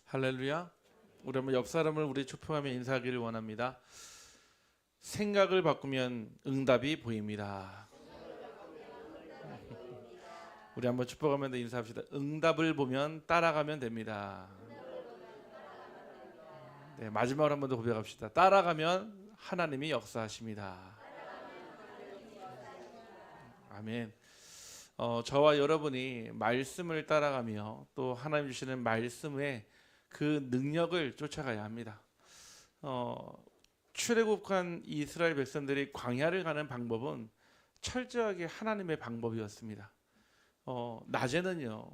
할렐루야. 우리 한번 옆 사람을 우리 초청하며 인사하기를 원합니다. 생각을 바꾸면 응답이 보입니다. 우리 한번 축복하면서 인사합시다. 응답을 보면 따라가면 됩니다. 네, 마지막으로 한 번 더 고백합시다. 따라가면 하나님이 역사하십니다. 아멘. 저와 여러분이 말씀을 따라가며 또 하나님 주시는 말씀에 그 능력을 쫓아가야 합니다. 출애굽한 이스라엘 백성들이 광야를 가는 방법은 철저하게 하나님의 방법이었습니다. 낮에는요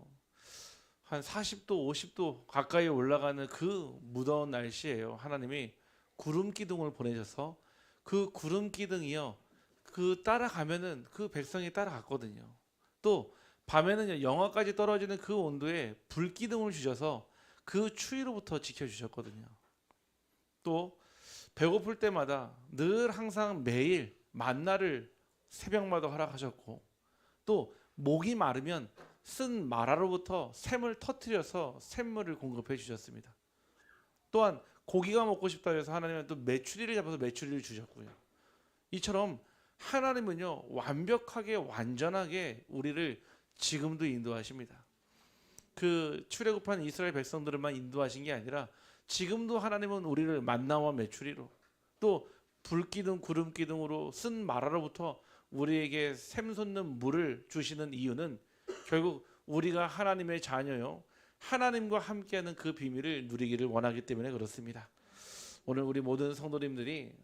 한 40도 50도 가까이 올라가는 그 무더운 날씨에요, 하나님이 구름 기둥을 보내셔서 그 구름 기둥이요 그 따라가면은 그 백성이 따라갔거든요. 또 밤에는요 영하까지 떨어지는 그 온도에 불 기둥을 주셔서 그 추위로부터 지켜주셨거든요. 또 배고플 때마다 늘 항상 매일 만나를 새벽마다 허락하셨고, 또 목이 마르면 쓴 마라로부터 샘을 터뜨려서 샘물을 공급해 주셨습니다. 또한 고기가 먹고 싶다 해서 하나님은 또 메추리를 잡아서 메추리를 주셨고요. 이처럼 하나님은요 완벽하게 완전하게 우리를 지금도 인도하십니다. 그 출애굽한 이스라엘 백성들만 인도하신 게 아니라 지금도 하나님은 우리를 만나와 메추리로 또 불기둥 구름기둥으로 쓴 마라로부터 우리에게 샘솟는 물을 주시는 이유는 결국 우리가 하나님의 자녀요 하나님과 함께하는 그 비밀을 누리기를 원하기 때문에 그렇습니다. 오늘 우리 모든 성도님들이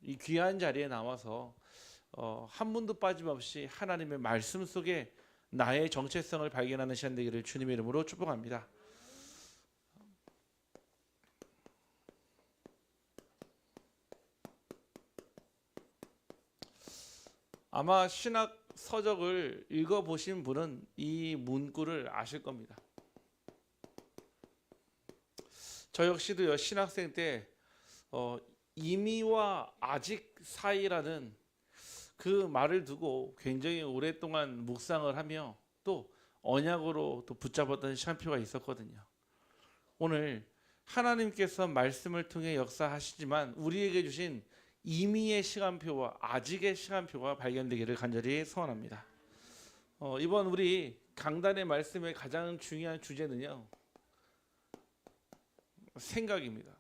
이 귀한 자리에 나와서 한 분도 빠짐없이 하나님의 말씀 속에 나의 정체성을 발견하는 시간 되기를 주님의 이름으로 축복합니다. 아마 신학 서적을 읽어보신 분은 이 문구를 아실 겁니다. 저 역시도요 신학생 때 이미와 아직 사이라는 그 말을 두고 굉장히 오랫동안 묵상을 하며 또 언약으로 또 붙잡았던 시간표가 있었거든요. 오늘 하나님께서 말씀을 통해 역사하시지만 우리에게 주신 이미의 시간표와 아직의 시간표가 발견되기를 간절히 소원합니다. 이번 우리 강단의 말씀의 가장 중요한 주제는요 생각입니다.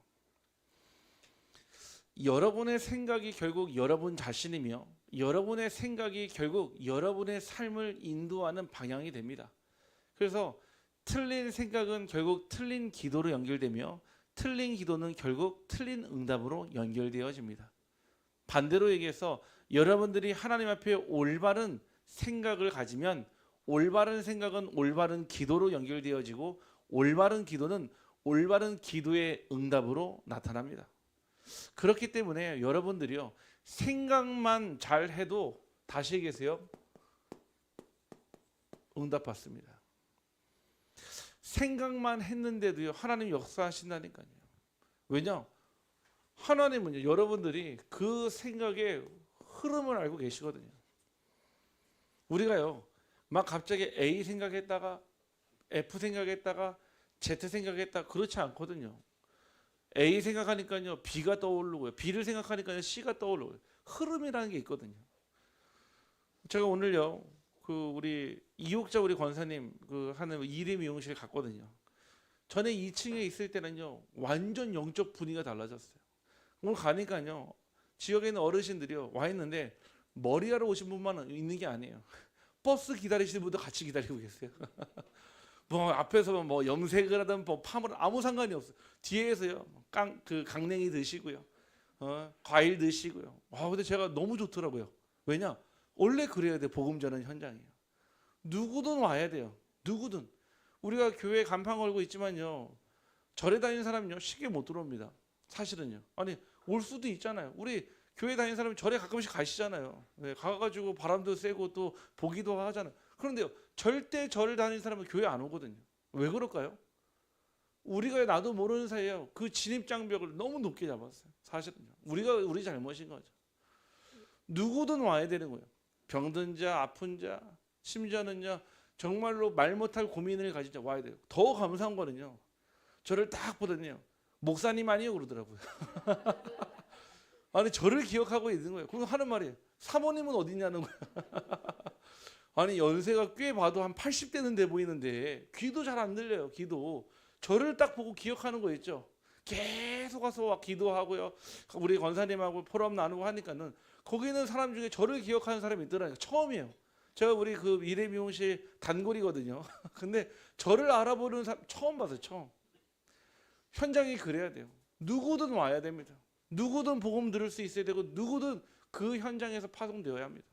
여러분의 생각이 결국 여러분 자신이며 여러분의 생각이 결국 여러분의 삶을 인도하는 방향이 됩니다. 그래서 틀린 생각은 결국 틀린 기도로 연결되며 틀린 기도는 결국 틀린 응답으로 연결되어집니다. 반대로 얘기해서 여러분들이 하나님 앞에 올바른 생각을 가지면 올바른 생각은 올바른 기도로 연결되어지고 올바른 기도는 올바른 기도의 응답으로 나타납니다. 그렇기 때문에 여러분들이요 생각만 잘 해도 다시 얘기하세요 응답받습니다. 생각만 했는데도요 하나님 역사하신다니까요. 왜냐? 하나님은요 여러분들이 그 생각의 흐름을 알고 계시거든요. 우리가요 막 갑자기 A 생각했다가 F 생각했다가 Z 생각했다 그렇지 않거든요. A 생각하니까요 B가 떠오르고요. B를 생각하니까요 C가 떠오르고요. 흐름이라는 게 있거든요. 제가 오늘요 그 우리 이옥자 우리 권사님 그 하는 이름 미용실 갔거든요. 전에 2층에 있을 때는요 완전 영적 분위기가 달라졌어요. 오늘 가니까요 지역에 있는 어르신들이요 와 있는데 머리하러 오신 분만 있는 게 아니에요. 버스 기다리시는 분도 같이 기다리고 계세요. 뭐 앞에서 뭐 염색을 하든 뭐 파물 아무 상관이 없어요. 뒤에서요 그 강냉이 드시고요 과일 드시고요. 근데 제가 너무 좋더라고요. 왜냐? 원래 그래야 돼. 복음 전하는 현장이에요. 누구든 와야 돼요. 누구든. 우리가 교회 간판 걸고 있지만요 절에 다니는 사람은요 쉽게 못 들어옵니다. 사실은요. 아니 올 수도 있잖아요. 우리 교회 다니는 사람이 절에 가끔씩 가시잖아요. 네, 가가지고 바람도 쐬고 또 보기도 하잖아요. 그런데요 절대 절을 다니는 사람은 교회 안 오거든요. 왜 그럴까요? 우리가 나도 모르는 사이에 그 진입장벽을 너무 높게 잡았어요. 사실은요. 우리 잘못인 거죠. 누구든 와야 되는 거예요. 병든 자, 아픈 자, 심지어는요 정말로 말 못할 고민을 가진 자 와야 돼요. 더 감사한 거는요 저를 딱 보더니요. 목사님 아니요 그러더라고요. 아니 저를 기억하고 있는 거예요. 그럼 하는 말이에요. 사모님은 어디냐는 거예요. 아니 연세가 꽤 봐도 한 80대는 돼 보이는데 귀도 잘 안 들려요. 귀도. 저를 딱 보고 기억하는 거 있죠. 계속 와서 기도하고요. 우리 권사님하고 포럼 나누고 하니까는 거기 있는 사람 중에 저를 기억하는 사람이 있더라고요. 처음이에요. 제가 우리 그 미래 미용실 단골이거든요. 근데 저를 알아보는 사람 처음 봤어요. 처음. 현장이 그래야 돼요. 누구든 와야 됩니다. 누구든 복음 들을 수 있어야 되고 누구든 그 현장에서 파송되어야 합니다.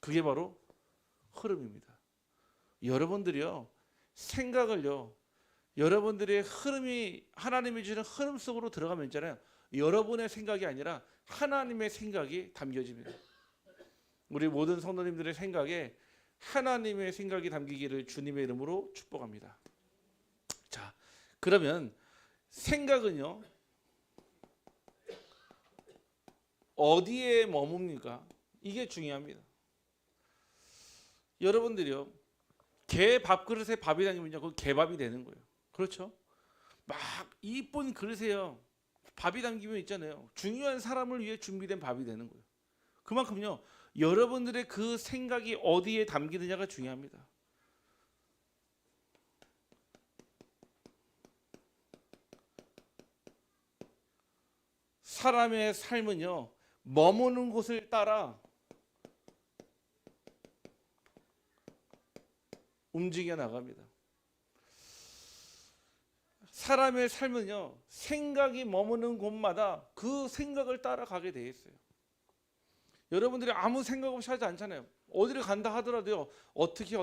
그게 바로 흐름입니다. 여러분들이요. 생각을요. 여러분들의 흐름이 하나님이 주는 흐름 속으로 들어가면 있잖아요. 여러분의 생각이 아니라 하나님의 생각이 담겨집니다. 우리 모든 성도님들의 생각에 하나님의 생각이 담기기를 주님의 이름으로 축복합니다. 자, 그러면 생각은요. 어디에 머뭅니까? 이게 중요합니다. 여러분들이요. 개 밥그릇에 밥이 담기면요. 그 개밥이 되는 거예요. 그렇죠? 막 이쁜 그릇에요. 밥이 담기면 있잖아요. 중요한 사람을 위해 준비된 밥이 되는 거예요. 그만큼요. 여러분들의 그 생각이 어디에 담기느냐가 중요합니다. 사람의 삶은요. 머무는 곳을 따라 움직여 나갑니다. 사람의 삶은요. 생각이 머무는 곳마다 그 생각을 따라가게 돼 있어요. 여러분들이 아무 생각 없이 하지 않잖아요. 어디를 간다 하더라도요. 어떻게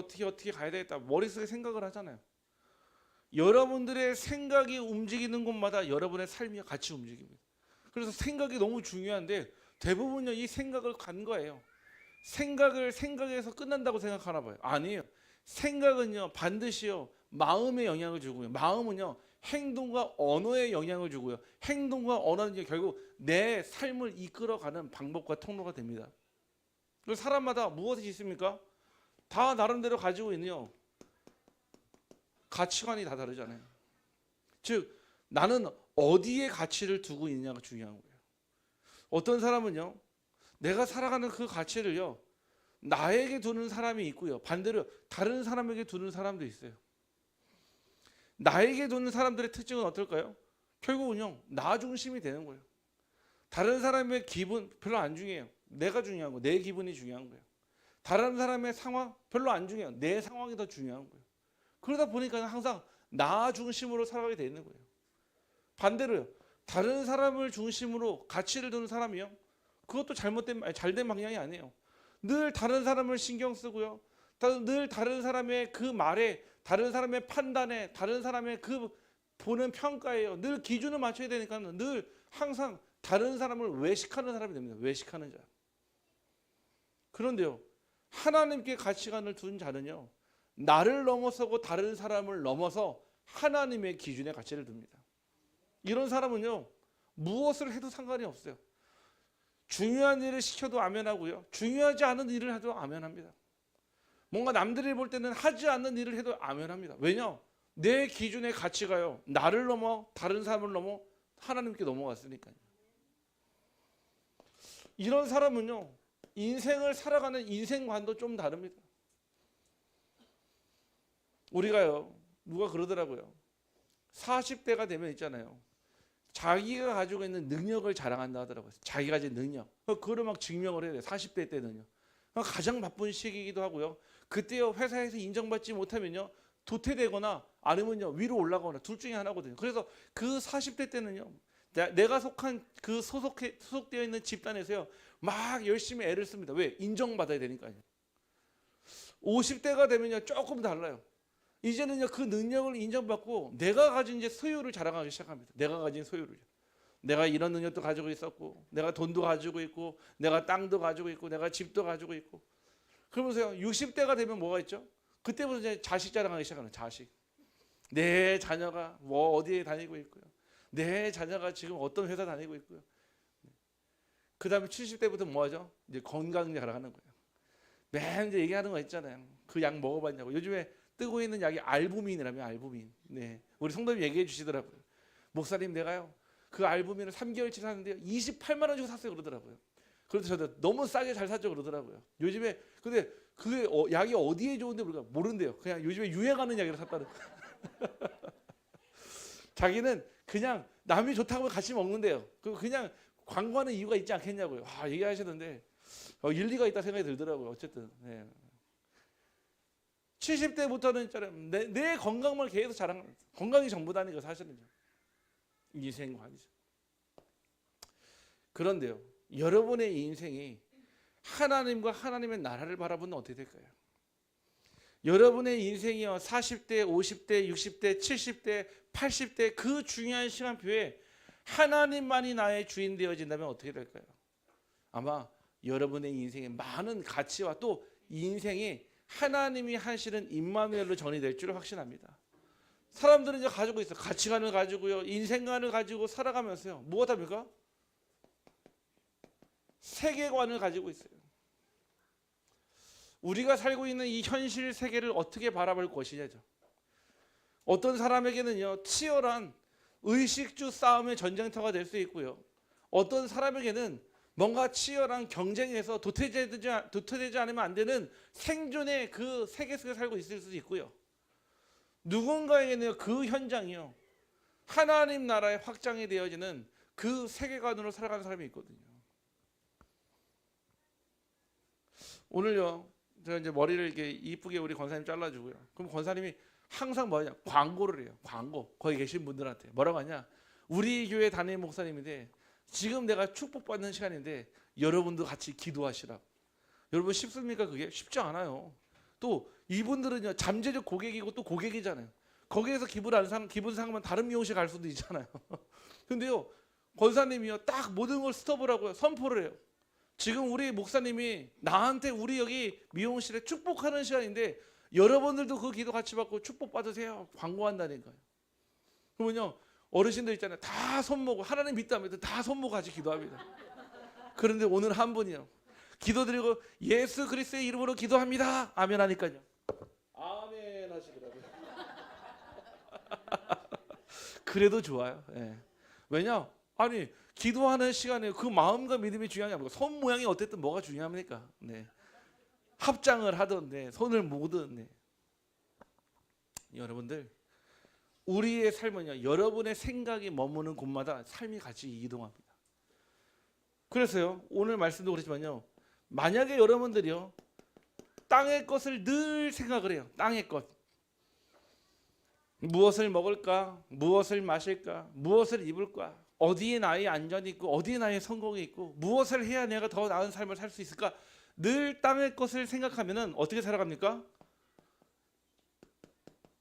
가야 되겠다. 머릿속에 생각을 하잖아요. 여러분들의 생각이 움직이는 곳마다 여러분의 삶이 같이 움직입니다. 그래서 생각이 너무 중요한데 대부분요. 이 생각을 간 거예요. 생각을 생각에서 끝난다고 생각하나 봐요. 아니에요. 생각은요. 반드시요. 마음에 영향을 주고요. 마음은요. 행동과 언어에 영향을 주고요. 행동과 언어는 결국 내 삶을 이끌어가는 방법과 통로가 됩니다. 그래서 사람마다 무엇이 있습니까? 다 나름대로 가지고 있는요. 가치관이 다 다르잖아요. 즉 나는 어디에 가치를 두고 있느냐가 중요한 거예요. 어떤 사람은요. 내가 살아가는 그 가치를요. 나에게 두는 사람이 있고요. 반대로 다른 사람에게 두는 사람도 있어요. 나에게 두는 사람들의 특징은 어떨까요? 결국은요. 나 중심이 되는 거예요. 다른 사람의 기분 별로 안 중요해요. 내가 중요한 거, 내 기분이 중요한 거예요. 다른 사람의 상황 별로 안 중요해요. 내 상황이 더 중요한 거예요. 그러다 보니까 항상 나 중심으로 살아가게 돼 있는 거예요. 반대로요. 다른 사람을 중심으로 가치를 두는 사람이요. 그것도 잘된 방향이 아니에요. 늘 다른 사람을 신경 쓰고요. 늘 다른 사람의 그 말에, 다른 사람의 판단에, 다른 사람의 그 보는 평가에요. 늘 기준을 맞춰야 되니까 늘 항상 다른 사람을 외식하는 사람이 됩니다. 외식하는 자. 그런데요. 하나님께 가치관을 둔 자는요. 나를 넘어서고 다른 사람을 넘어서 하나님의 기준에 가치를 둡니다. 이런 사람은요. 무엇을 해도 상관이 없어요. 중요한 일을 시켜도 아멘하고요. 중요하지 않은 일을 해도 아멘합니다. 뭔가 남들이 볼 때는 하지 않는 일을 해도 아멘합니다. 왜냐? 내 기준의 가치가요. 나를 넘어 다른 사람을 넘어 하나님께 넘어갔으니까요. 이런 사람은요. 인생을 살아가는 인생관도 좀 다릅니다. 우리가요. 누가 그러더라고요. 40대가 되면 있잖아요. 자기가 가지고 있는 능력을 자랑한다 하더라고요. 자기가 가진 능력. 그거를 막 증명을 해야 돼요. 40대 때는요. 가장 바쁜 시기이기도 하고요. 그때요. 회사에서 인정받지 못하면요. 도태되거나 아니면요. 위로 올라가거나 둘 중에 하나거든요. 그래서 그 40대 때는요. 내가 속한 그 소속되어 있는 집단에서요. 막 열심히 애를 씁니다. 왜? 인정받아야 되니까요. 50대가 되면요. 조금 달라요. 이제는요 그 능력을 인정받고 내가 가진 이제 소유를 자랑하기 시작합니다. 내가 가진 소유를. 내가 이런 능력도 가지고 있었고, 내가 돈도 가지고 있고, 내가 땅도 가지고 있고, 내가 집도 가지고 있고. 그러면서요 60대가 되면 뭐가 있죠? 그때부터 이제 자식 자랑하기 시작하는 자식. 내 자녀가 뭐 어디에 다니고 있고요. 내 자녀가 지금 어떤 회사 다니고 있고요. 그 다음에 70대부터 뭐 하죠? 이제 건강 자랑하는 거예요. 맨 이제 얘기하는 거 있잖아요. 그 약 먹어봤냐고. 요즘에 뜨고 있는 약이 알부민이라며, 알부민. 네. 우리 성도님 얘기해 주시더라고요. 목사님, 내가요 그 알부민을 3개월치 샀는데요 28만 원 주고 샀어요 그러더라고요. 그래서 저도 너무 싸게 잘 샀죠 그러더라고요. 요즘에 근데 그 약이 어디에 좋은데 모른대요. 그냥 요즘에 유행하는 약이라 샀다는. 자기는 그냥 남이 좋다고 하면 같이 먹는데요. 그냥 광고하는 이유가 있지 않겠냐고요. 얘기하시던데 일리가 있다 생각이 들더라고요. 어쨌든. 네. 70대부터는 있잖아요. 내 건강만 계속 자랑, 건강이 전부다니까 사실은요. 인생관이죠. 그런데요, 여러분의 인생이 하나님과 하나님의 나라를 바라보면 어떻게 될까요? 여러분의 인생이요 40대, 50대, 60대, 70대, 80대 그 중요한 시간표에 하나님만이 나의 주인 되어진다면 어떻게 될까요? 아마 여러분의 인생에 많은 가치와 또 인생이 하나님이 하시는 임마누엘로 전이될 줄 확신합니다. 사람들은 이제 가지고 있어요. 가치관을 가지고요, 인생관을 가지고 살아가면서요. 무엇 합니까? 세계관을 가지고 있어요. 우리가 살고 있는 이 현실 세계를 어떻게 바라볼 것이냐죠. 어떤 사람에게는요 치열한 의식주 싸움의 전쟁터가 될 수 있고요. 어떤 사람에게는 뭔가 치열한 경쟁에서 도태되지 않으면 안 되는 생존의 그 세계 속에 살고 있을 수도 있고요. 누군가에게는 그 현장이요 하나님 나라의 확장이 되어지는 그 세계관으로 살아가는 사람이 있거든요. 오늘요 제가 이제 머리를 이렇게 이쁘게 우리 권사님 잘라주고요. 그럼 권사님이 항상 뭐냐 광고를 해요. 광고. 거기 계신 분들한테 뭐라고 하냐, 우리 교회 담임 목사님인데 지금 내가 축복받는 시간인데 여러분도 같이 기도하시라고. 여러분 쉽습니까? 그게 쉽지 않아요. 또 이분들은요 잠재적 고객이고 또 고객이잖아요. 거기에서 기분 상하면 다른 미용실 갈 수도 있잖아요. 근데요 권사님이요 딱 모든 걸 스톱을 하고요 선포를 해요. 지금 우리 목사님이 나한테 우리 여기 미용실에 축복하는 시간인데 여러분들도 그 기도 같이 받고 축복 받으세요. 광고한다니까요. 그러면요 어르신들 있잖아요. 다 손모고 하나님 믿다면서 다 손모고 같이 기도합니다. 그런데 오늘 한 분이요 기도드리고 예수 그리스도의 이름으로 기도합니다. 아멘 하니까요. 아멘 하시더라고요. 그래도 좋아요. 예. 왜냐? 아니 기도하는 시간에 그 마음과 믿음이 중요하지 않고 손 모양이 어쨌든 뭐가 중요합니까? 네. 합장을 하던데 손을 모으든. 네. 여러분들 우리의 삶은요 여러분의 생각이 머무는 곳마다 삶이 같이 이동합니다. 그래서요 오늘 말씀도 그렇지만요 만약에 여러분들이요 땅의 것을 늘 생각을 해요. 땅의 것. 무엇을 먹을까? 무엇을 마실까? 무엇을 입을까? 어디에 나의 안전이 있고 어디에 나의 성공이 있고 무엇을 해야 내가 더 나은 삶을 살 수 있을까? 늘 땅의 것을 생각하면은 어떻게 살아갑니까?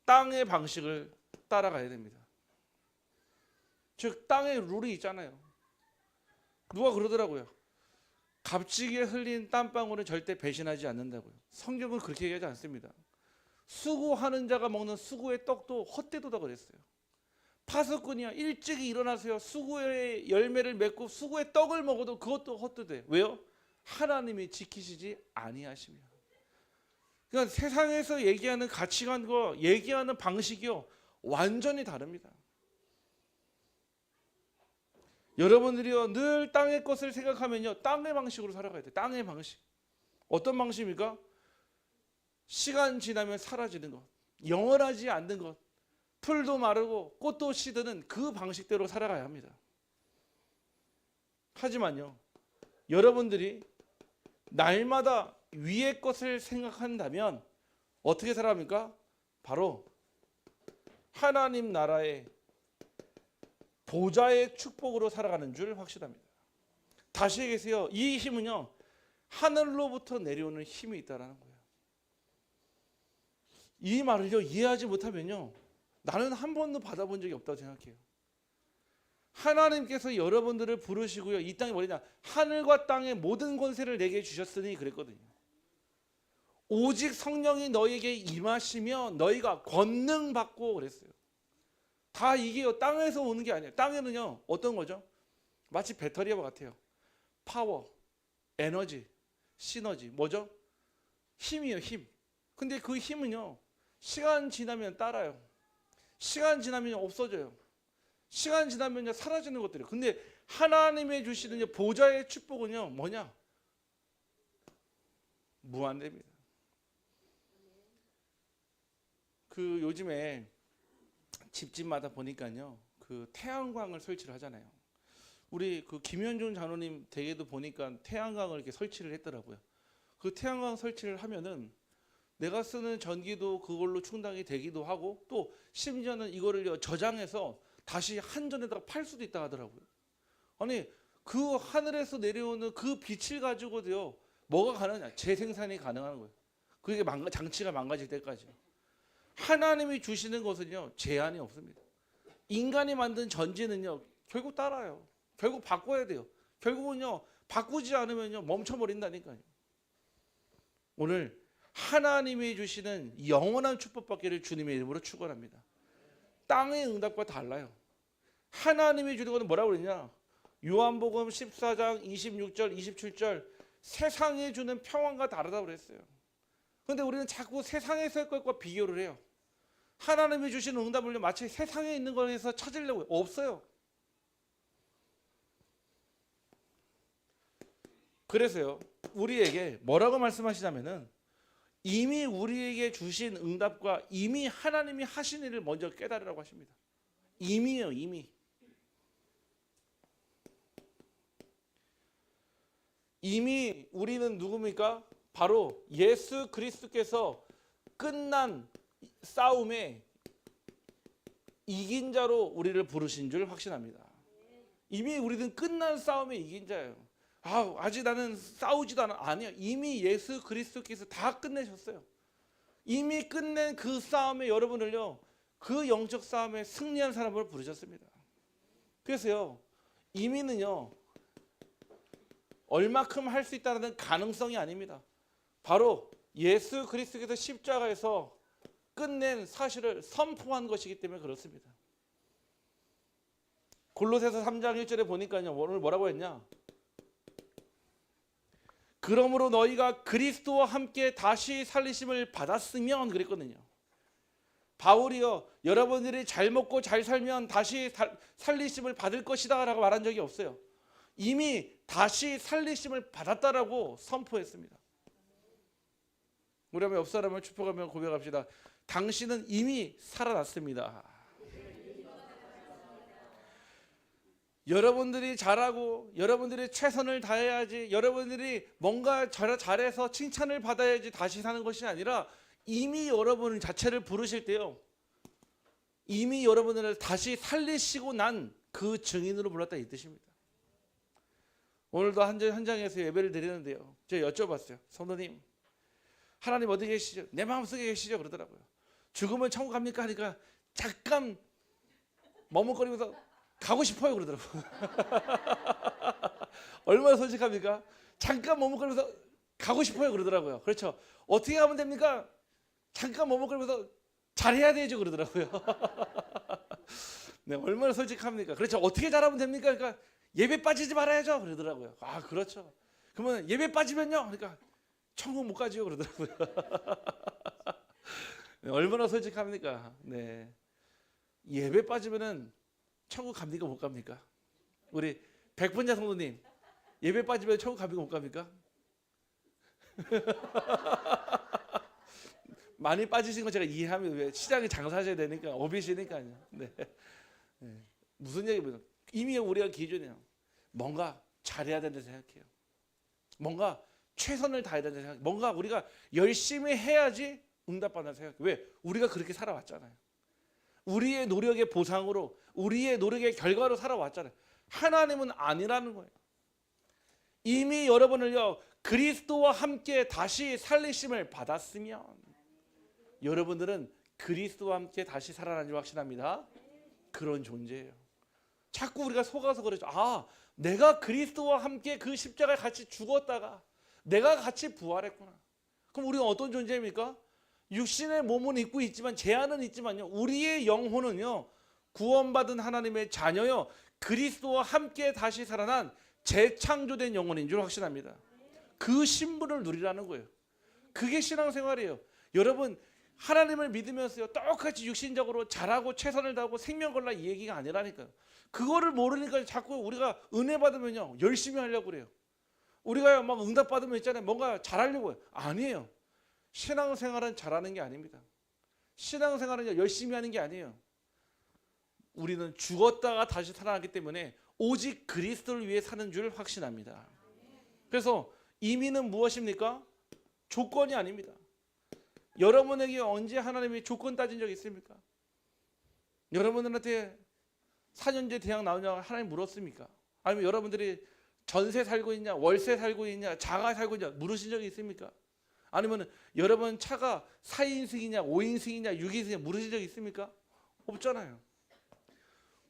땅의 방식을 따라가야 됩니다. 즉 땅의 룰이 있잖아요. 누가 그러더라고요. 값지게 흘린 땀방울은 절대 배신하지 않는다고요. 성경은 그렇게 얘기하지 않습니다. 수고하는 자가 먹는 수고의 떡도 헛되도다 그랬어요. 파수꾼이요 일찍이 일어나세요. 수고의 열매를 맺고 수고의 떡을 먹어도 그것도 헛되대. 왜요? 하나님이 지키시지 아니하시며. 그러니까 세상에서 얘기하는 가치관과 얘기하는 방식이요 완전히 다릅니다. 여러분들이요 늘 땅의 것을 생각하면요 땅의 방식으로 살아가야 돼요. 땅의 방식. 어떤 방식입니까? 시간 지나면 사라지는 것, 영원하지 않는 것, 풀도 마르고 꽃도 시드는 그 방식대로 살아가야 합니다. 하지만요 여러분들이 날마다 위의 것을 생각한다면 어떻게 살아갑니까? 바로 하나님 나라의 보좌의 축복으로 살아가는 줄 확실합니다. 다시 얘기해서요 이 힘은요 하늘로부터 내려오는 힘이 있다는 거예요. 이 말을요 이해하지 못하면요 나는 한 번도 받아본 적이 없다고 생각해요. 하나님께서 여러분들을 부르시고요 이 땅에 뭐냐 하늘과 땅의 모든 권세를 내게 주셨으니 그랬거든요. 오직 성령이 너에게 임하시며 너희가 권능 받고 그랬어요. 다 이게요 땅에서 오는 게 아니에요. 땅에는요 어떤 거죠? 마치 배터리와 같아요. 파워, 에너지, 시너지 뭐죠? 힘이에요. 힘. 근데 그 힘은요 시간 지나면 따라요. 시간 지나면 없어져요. 시간 지나면 사라지는 것들이에요. 근데 하나님의 주시는 보좌의 축복은요 뭐냐? 무한대입니다. 그 요즘에 집집마다 보니까요 그 태양광을 설치를 하잖아요. 우리 그 김현준 장로님 댁에도 보니까 태양광을 이렇게 설치를 했더라고요. 그 태양광 설치를 하면은 내가 쓰는 전기도 그걸로 충당이 되기도 하고 또 심지어는 이거를 저장해서 다시 한전에다가 팔 수도 있다 하더라고요. 아니 그 하늘에서 내려오는 그 빛을 가지고도요 뭐가 가능하냐? 재생산이 가능한 거예요. 그게 장치가 망가질 때까지요. 하나님이 주시는 것은요 제한이 없습니다. 인간이 만든 전지는요 결국 따라요. 결국 바꿔야 돼요. 결국은요 바꾸지 않으면요 멈춰버린다니까요. 오늘 하나님이 주시는 영원한 축복받기를 주님의 이름으로 축원합니다. 땅의 응답과 달라요. 하나님이 주는 것은 뭐라고 그러냐? 요한복음 14장 26절 27절 세상이 주는 평안과 다르다고 그랬어요. 그런데 우리는 자꾸 세상에서의 것과 비교를 해요. 하나님이 주시는 응답을 마치 세상에 있는 거에서 찾으려고 해요. 없어요. 그래서요 우리에게 뭐라고 말씀하시냐면은 이미 우리에게 주신 응답과 이미 하나님이 하신 일을 먼저 깨달으라고 하십니다. 이미요 이미. 이미 우리는 누굽니까? 바로 예수 그리스도께서 끝난 싸움에 이긴 자로 우리를 부르신 줄 확신합니다. 이미 우리는 끝난 싸움에 이긴 자예요. 아직 나는 싸우지도 않아. 아니요. 이미 예수 그리스도께서 다 끝내셨어요. 이미 끝낸 그 싸움에 여러분을요. 그 영적 싸움에 승리한 사람으로 부르셨습니다. 그래서요. 이미는요. 얼마큼 할 수 있다는 가능성이 아닙니다. 바로 예수 그리스도께서 십자가에서 끝낸 사실을 선포한 것이기 때문에 그렇습니다. 골로새서 3장 1절에 보니까요. 오늘 뭐라고 했냐? 그러므로 너희가 그리스도와 함께 다시 살리심을 받았으면 그랬거든요. 바울이요. 여러분들이 잘 먹고 잘 살면 다시 살리심을 받을 것이다 라고 말한 적이 없어요. 이미 다시 살리심을 받았다라고 선포했습니다. 우리 한번 옆 사람을 축복하며 고백합시다. 당신은 이미 살아났습니다. 여러분들이 잘하고 여러분들이 최선을 다해야지, 여러분들이 뭔가 잘해서 칭찬을 받아야지 다시 사는 것이 아니라 이미 여러분 자체를 부르실 때요, 이미 여러분을 다시 살리시고 난 그 증인으로 불렀다 이 뜻입니다. 오늘도 현장에서 예배를 드리는데요, 제가 여쭤봤어요. 성도님, 하나님 어디 계시죠? 내 마음속에 계시죠? 그러더라고요. 죽으면 천국 갑니까? 하니까 잠깐 머뭇거리면서 가고 싶어요 그러더라고요. 얼마나 솔직합니까? 잠깐 머뭇거리면서 가고 싶어요 그러더라고요. 그렇죠. 어떻게 하면 됩니까? 잠깐 머뭇거리면서 잘해야 되죠 그러더라고요. 네, 얼마나 솔직합니까? 그렇죠. 어떻게 잘하면 됩니까? 그러니까 예배 빠지지 말아야죠 그러더라고요. 아 그렇죠. 그러면 예배 빠지면요? 그러니까 천국 못 가지요 그러더라고요. 네, 얼마나 솔직합니까? 네, 예배 빠지면은 천국 갑니까 못 갑니까? 우리 백분자 성도님, 예배 빠지면 천국 갑니까 못 갑니까? 많이 빠지신 거 제가 이해합니다. 왜? 시장에 장사하셔야 되니까, 업이시니까요. 네. 네. 무슨 얘기입니까? 이미 우리가 기준이에요. 뭔가 잘해야 된다고 생각해요. 뭔가 최선을 다해야 된다고 생각해요. 뭔가 우리가 열심히 해야지 응답받는다고 생각해요. 왜? 우리가 그렇게 살아왔잖아요. 우리의 노력의 보상으로, 우리의 노력의 결과로 살아왔잖아요. 하나님은 아니라는 거예요. 이미 여러분을요, 그리스도와 함께 다시 살리심을 받았으면 여러분들은 그리스도와 함께 다시 살아난 줄 확신합니다. 그런 존재예요. 자꾸 우리가 속아서 그러죠. 아, 내가 그리스도와 함께 그 십자가에 같이 죽었다가 내가 같이 부활했구나. 그럼 우리가 어떤 존재입니까? 육신의 몸은 입고 있지만, 죄안은 있지만요, 우리의 영혼은요, 구원받은 하나님의 자녀요, 그리스도와 함께 다시 살아난 재창조된 영혼인 줄 확신합니다. 그 신분을 누리라는 거예요. 그게 신앙생활이에요. 여러분, 하나님을 믿으면서요 똑같이 육신적으로 잘하고 최선을 다하고 생명 걸라 이 얘기가 아니라니까요. 그거를 모르니까 자꾸 우리가 은혜 받으면요 열심히 하려고 그래요. 우리가 막 응답 받으면 있잖아요 뭔가 잘하려고 해요. 아니에요. 신앙생활은 잘하는 게 아닙니다. 신앙생활은 열심히 하는 게 아니에요. 우리는 죽었다가 다시 살아나기 때문에 오직 그리스도를 위해 사는 줄 확신합니다. 그래서 이민은 무엇입니까? 조건이 아닙니다. 여러분에게 언제 하나님이 조건 따진 적 있습니까? 여러분들한테 4년제 대학 나오냐고 하나님 물었습니까? 아니면 여러분들이 전세 살고 있냐, 월세 살고 있냐, 자가 살고 있냐 물으신 적이 있습니까? 아니면 여러분 차가 4인승이냐, 5인승이냐, 6인승이냐 물으신 적이 있습니까? 없잖아요.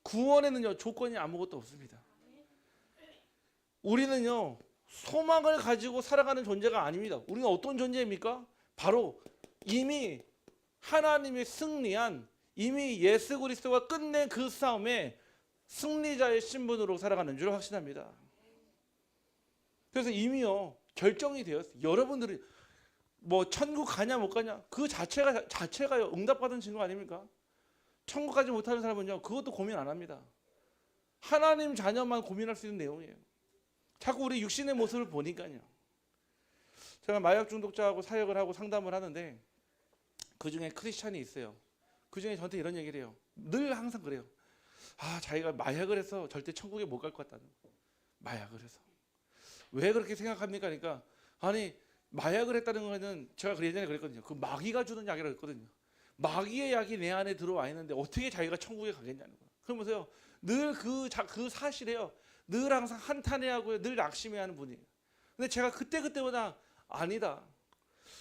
구원에는요 조건이 아무것도 없습니다. 우리는요 소망을 가지고 살아가는 존재가 아닙니다. 우리는 어떤 존재입니까? 바로 이미 하나님이 승리한 이미 예수 그리스도가 끝낸 그 싸움에 승리자의 신분으로 살아가는 줄 확신합니다. 그래서 이미요 결정이 되었어요. 여러분들이 뭐 천국 가냐 못 가냐 그 자체가요 응답받은 증거 아닙니까? 천국 가지 못하는 사람은요 그것도 고민 안 합니다. 하나님 자녀만 고민할 수 있는 내용이에요. 자꾸 우리 육신의 모습을 보니까요. 제가 마약 중독자하고 사역을 하고 상담을 하는데 그 중에 크리스찬이 있어요. 그 중에 저한테 이런 얘기를 해요. 늘 항상 그래요. 아 자기가 마약을 해서 절대 천국에 못 갈 것 같다는 거예요. 마약을 해서. 왜 그렇게 생각합니까? 그러니까 아니 마약을 했다는 거는 제가 예전에 그랬거든요. 그 마귀가 주는 약이라고 했거든요. 마귀의 약이 내 안에 들어와 있는데 어떻게 자기가 천국에 가겠냐는 거예요. 그러면서요 늘 그 사실에요. 늘 항상 한탄해하고요. 늘 낙심해하는 분이에요. 근데 제가 그때마다 아니다.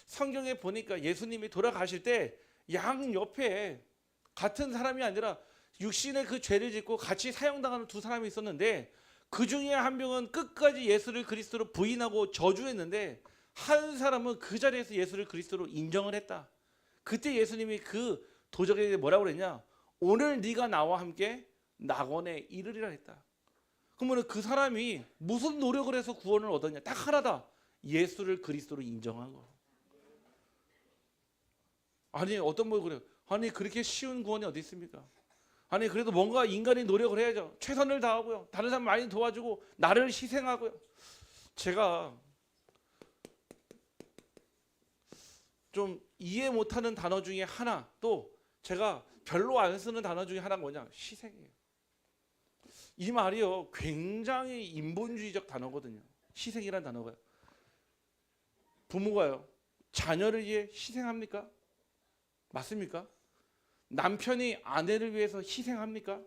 성경에 보니까 예수님이 돌아가실 때 양 옆에 같은 사람이 아니라 육신의 그 죄를 짓고 같이 사형당하는 두 사람이 있었는데 그 중에 한 명은 끝까지 예수를 그리스도로 부인하고 저주했는데 한 사람은 그 자리에서 예수를 그리스도로 인정을 했다. 그때 예수님이 그 도적에게 뭐라고 그랬냐? 오늘 네가 나와 함께 낙원에 이르리라 했다. 그러면 그 사람이 무슨 노력을 해서 구원을 얻었냐? 딱 하나다. 예수를 그리스도로 인정한 거. 아니 어떤 분이 그래요. 아니 그렇게 쉬운 구원이 어디 있습니까? 아니 그래도 뭔가 인간이 노력을 해야죠. 최선을 다하고요. 다른 사람 많이 도와주고 나를 희생하고요. 제가 좀 이해 못하는 단어 중에 하나 또 제가 별로 안 쓰는 단어 중에 하나가 뭐냐? 희생이에요. 이 말이요 굉장히 인본주의적 단어거든요. 희생이란 단어가요. 부모가요 자녀를 위해 희생합니까? 맞습니까? 남편이 아내를 위해서 희생합니까?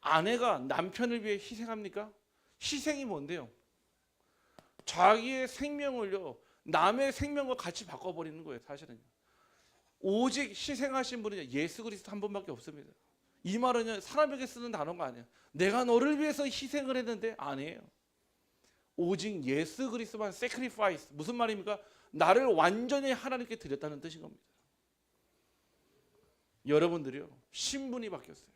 아내가 남편을 위해 희생합니까? 희생이 뭔데요? 자기의 생명을요 남의 생명과 같이 바꿔버리는 거예요. 사실은요. 오직 희생하신 분은 예수 그리스도 한 분밖에 없습니다. 이 말은 사람에게 쓰는 단어가 아니에요. 내가 너를 위해서 희생을 했는데 아니에요. 오직 예수 그리스도만 sacrifice. 무슨 말입니까? 나를 완전히 하나님께 드렸다는 뜻인 겁니다. 여러분들이요 신분이 바뀌었어요.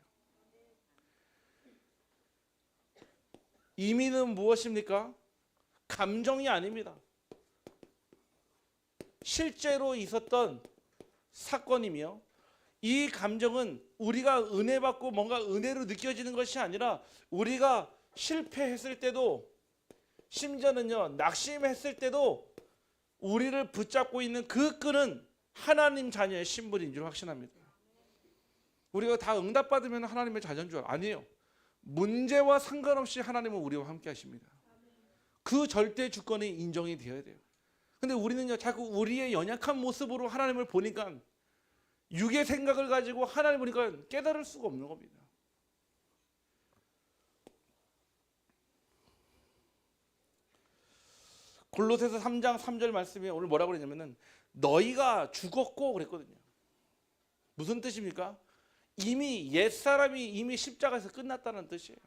이민은 무엇입니까? 감정이 아닙니다. 실제로 있었던 사건이며 이 감정은 우리가 은혜 받고 뭔가 은혜로 느껴지는 것이 아니라 우리가 실패했을 때도 심지어는요 낙심했을 때도 우리를 붙잡고 있는 그 끈은 하나님 자녀의 신분인 줄 확신합니다. 우리가 다 응답받으면 하나님의 자녀인 줄 아니에요. 문제와 상관없이 하나님은 우리와 함께 하십니다. 그 절대 주권이 인정이 되어야 돼요. 근데 우리는요 자꾸 우리의 연약한 모습으로 하나님을 보니까 육의 생각을 가지고 하나님을 보니까 깨달을 수가 없는 겁니다. 골로새서 3장 3절 말씀이 오늘 뭐라고 그러냐면은 너희가 죽었고 그랬거든요. 무슨 뜻입니까? 이미 옛사람이 이미 십자가에서 끝났다는 뜻이에요.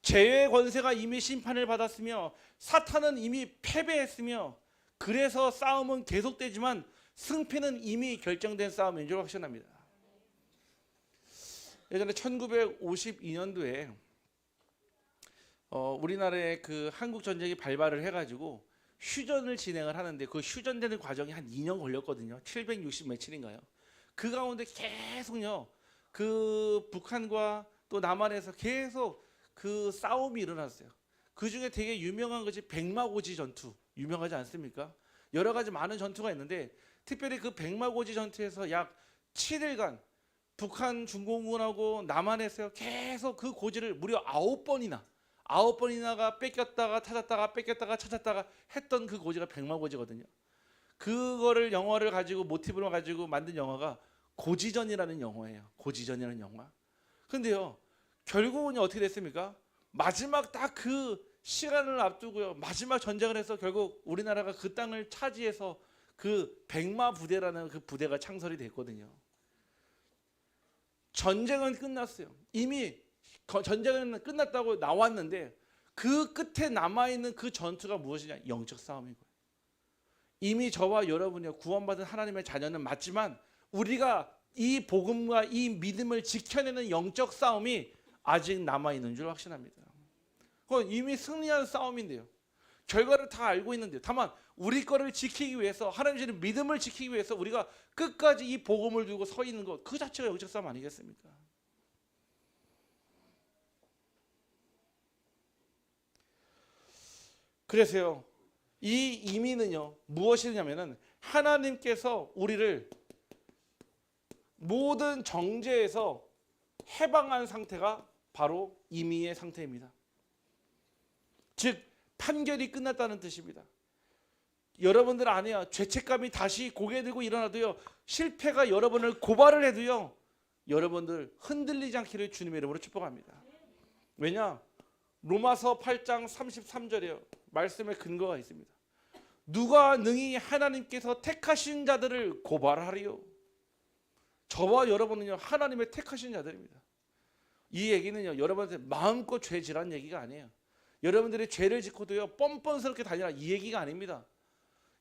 죄의 권세가 이미 심판을 받았으며 사탄은 이미 패배했으며 그래서 싸움은 계속되지만 승패는 이미 결정된 싸움인 줄 확신합니다. 예전에 1952년도에 우리나라의 그 한국 전쟁이 발발을 해가지고 휴전을 진행을 하는데 그 휴전되는 과정이 한 2년 걸렸거든요. 760 며칠인가요? 그 가운데 계속요. 그 북한과 또 남한에서 계속 그 싸움이 일어났어요. 그 중에 되게 유명한 것이 백마고지 전투, 유명하지 않습니까? 여러 가지 많은 전투가 있는데 특별히 그 백마고지 전투에서 약 7일간 북한 중공군하고 남한에서 계속 그 고지를 무려 9번이나가 뺏겼다가 찾았다가 뺏겼다가 찾았다가 했던 그 고지가 백마고지거든요. 그거를 영화를 가지고 모티브로 가지고 만든 영화가 고지전이라는 영화예요. 고지전이라는 영화. 근데요, 결국은 어떻게 됐습니까? 마지막 딱 그 시간을 앞두고요, 마지막 전쟁을 해서 결국 우리나라가 그 땅을 차지해서 그 백마 부대라는 그 부대가 창설이 됐거든요. 전쟁은 끝났어요. 이미 전쟁은 끝났다고 나왔는데 그 끝에 남아있는 그 전투가 무엇이냐? 영적 싸움인 거예요. 이미 저와 여러분이 구원받은 하나님의 자녀는 맞지만 우리가 이 복음과 이 믿음을 지켜내는 영적 싸움이 아직 남아있는 줄 확신합니다. 그건 이미 승리한 싸움인데요. 결과를 다 알고 있는데요. 다만 우리 거를 지키기 위해서, 하나님 주시는 믿음을 지키기 위해서 우리가 끝까지 이 복음을 두고 서 있는 것, 그 자체가 영적 싸움 아니겠습니까? 그래서요, 이 임의는요 무엇이냐면은 하나님께서 우리를 모든 정죄에서 해방한 상태가 바로 임의의 상태입니다. 즉 판결이 끝났다는 뜻입니다. 여러분들 안에요, 죄책감이 다시 고개 들고 일어나도요, 실패가 여러분을 고발을 해도요, 여러분들 흔들리지 않기를 주님의 이름으로 축복합니다. 왜냐? 로마서 8장 33절에요 말씀에 근거가 있습니다. 누가 능히 하나님께서 택하신 자들을 고발하리요? 저와 여러분은요 하나님의 택하신 자들입니다. 이 얘기는요 여러분한테 마음껏 죄 지란 얘기가 아니에요. 여러분들이 죄를 짓고도요 뻔뻔스럽게 달려라 이 얘기가 아닙니다.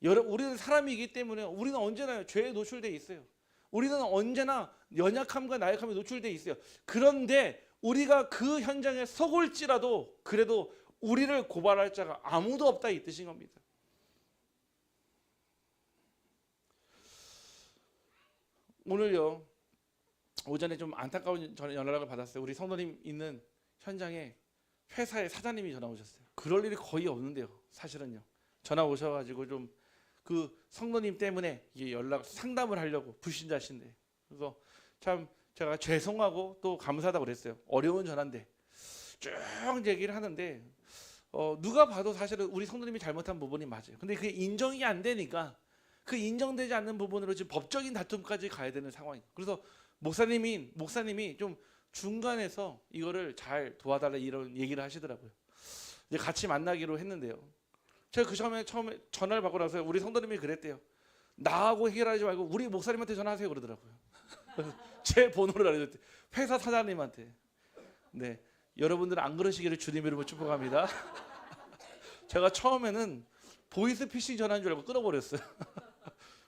우리는 사람이기 때문에 우리는 언제나 죄에 노출되어 있어요. 우리는 언제나 연약함과 나약함에 노출되어 있어요. 그런데 우리가 그 현장에 서골지라도 그래도 우리를 고발할 자가 아무도 없다 이 뜻인 겁니다. 오늘요 오전에 좀 안타까운 연락을 받았어요. 우리 성도님 있는 현장에 회사의 사장님이 전화 오셨어요. 그럴 일이 거의 없는데요. 사실은요. 전화 오셔가지고 좀 그 성도님 때문에 이게 연락 상담을 하려고 불신자신데 그래서 참 제가 죄송하고 또 감사하다고 그랬어요. 어려운 전화인데 쭉 얘기를 하는데 누가 봐도 사실은 우리 성도님이 잘못한 부분이 맞아요. 근데 그게 인정이 안 되니까 그 인정되지 않는 부분으로 지금 법적인 다툼까지 가야 되는 상황이에요. 그래서 목사님이 좀 중간에서 이거를 잘 도와달라 이런 얘기를 하시더라고요. 이제 같이 만나기로 했는데요. 제가 그 처음에 전화를 받고 나서 우리 성도님이 그랬대요. 나하고 해결하지 말고 우리 목사님한테 전화하세요 그러더라고요. 제 번호를 알려줬대. 회사 사장님한테. 네, 여러분들은 안 그러시기를 주님의 이름으로 축복합니다. 제가 처음에는 보이스피싱 전화인 줄 알고 끊어버렸어요.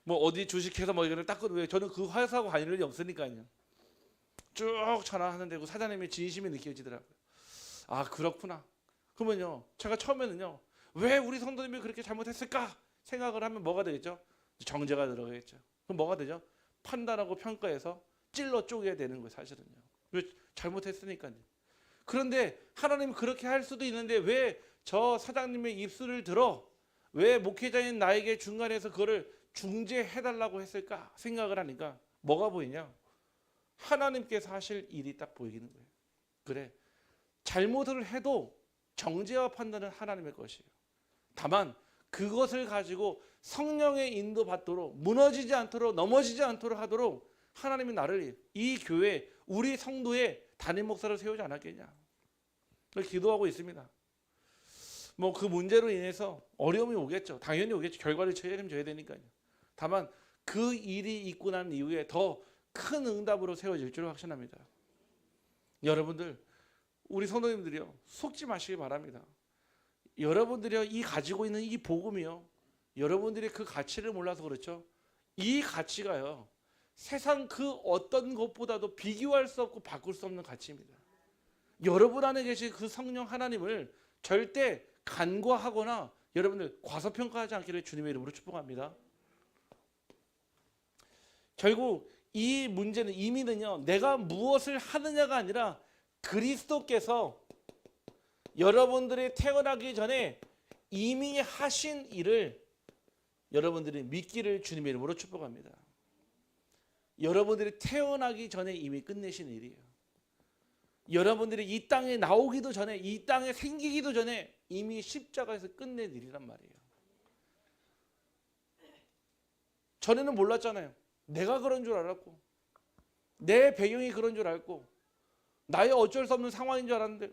뭐 어디 주식회사 뭐 이거를 딱 끊어. 저는 그 회사하고 관련이 없으니까요. 쭉 전화하는데 그 사장님의 진심이 느껴지더라고요. 아 그렇구나. 그러면요 제가 처음에는요 왜 우리 성도님이 그렇게 잘못했을까 생각을 하면 뭐가 되겠죠? 정죄가 들어가겠죠. 그럼 뭐가 되죠? 판단하고 평가해서 찔러 쪼개야 되는 거예요. 사실은요. 왜 잘못했으니까요. 그런데 하나님은 그렇게 할 수도 있는데 왜 저 사장님의 입술을 들어 왜 목회자인 나에게 중간에서 그거를 중재해달라고 했을까 생각을 하니까 뭐가 보이냐? 하나님께서 하실 일이 딱 보이는 거예요. 그래, 잘못을 해도 정죄와 판단은 하나님의 것이에요. 다만 그것을 가지고 성령의 인도받도록 무너지지 않도록 넘어지지 않도록 하도록 하나님이 나를 이 교회 우리 성도의 담임 목사를 세우지 않았겠냐. 기도하고 있습니다. 뭐 그 문제로 인해서 어려움이 오겠죠. 당연히 오겠죠. 결과를 책임져야 되니까요. 다만 그 일이 있고 난 이후에 더 큰 응답으로 세워질 줄 확신합니다. 여러분들 우리 성도님들이요 속지 마시기 바랍니다. 여러분들이 이 가지고 있는 이 복음이요 여러분들이 그 가치를 몰라서 그렇죠. 이 가치가요 세상 그 어떤 것보다도 비교할 수 없고 바꿀 수 없는 가치입니다. 여러분 안에 계신 그 성령 하나님을 절대 간과하거나 여러분들 과소평가하지 않기를 주님의 이름으로 축복합니다. 결국 이 문제는 이미는요, 내가 무엇을 하느냐가 아니라 그리스도께서 여러분들이 태어나기 전에 이미 하신 일을 여러분들이 믿기를 주님의 이름으로 축복합니다. 여러분들이 태어나기 전에 이미 끝내신 일이에요. 여러분들이 이 땅에 나오기도 전에, 이 땅에 생기기도 전에 이미 십자가에서 끝낸 일이란 말이에요. 전에는 몰랐잖아요. 내가 그런 줄 알았고, 내 배경이 그런 줄 알고, 나의 어쩔 수 없는 상황인 줄 알았는데,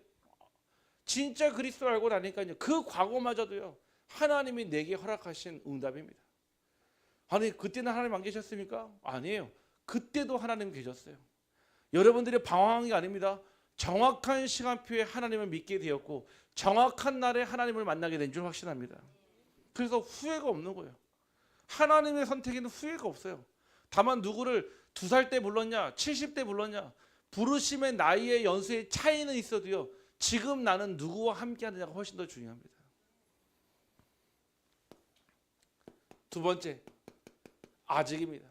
진짜 그리스도를 알고 나니까요, 그 과거마저도요, 하나님이 내게 허락하신 응답입니다. 아니, 그때는 하나님 안 계셨습니까? 아니에요. 그때도 하나님 계셨어요. 여러분들이 방황한 게 아닙니다. 정확한 시간표에 하나님을 믿게 되었고, 정확한 날에 하나님을 만나게 된 줄 확신합니다. 그래서 후회가 없는 거예요. 하나님의 선택에는 후회가 없어요. 다만 누구를 2살 때 불렀냐, 70대 불렀냐, 부르심의 나이의 연수의 차이는 있어도요, 지금 나는 누구와 함께 하느냐가 훨씬 더 중요합니다. 두 번째, 아직입니다.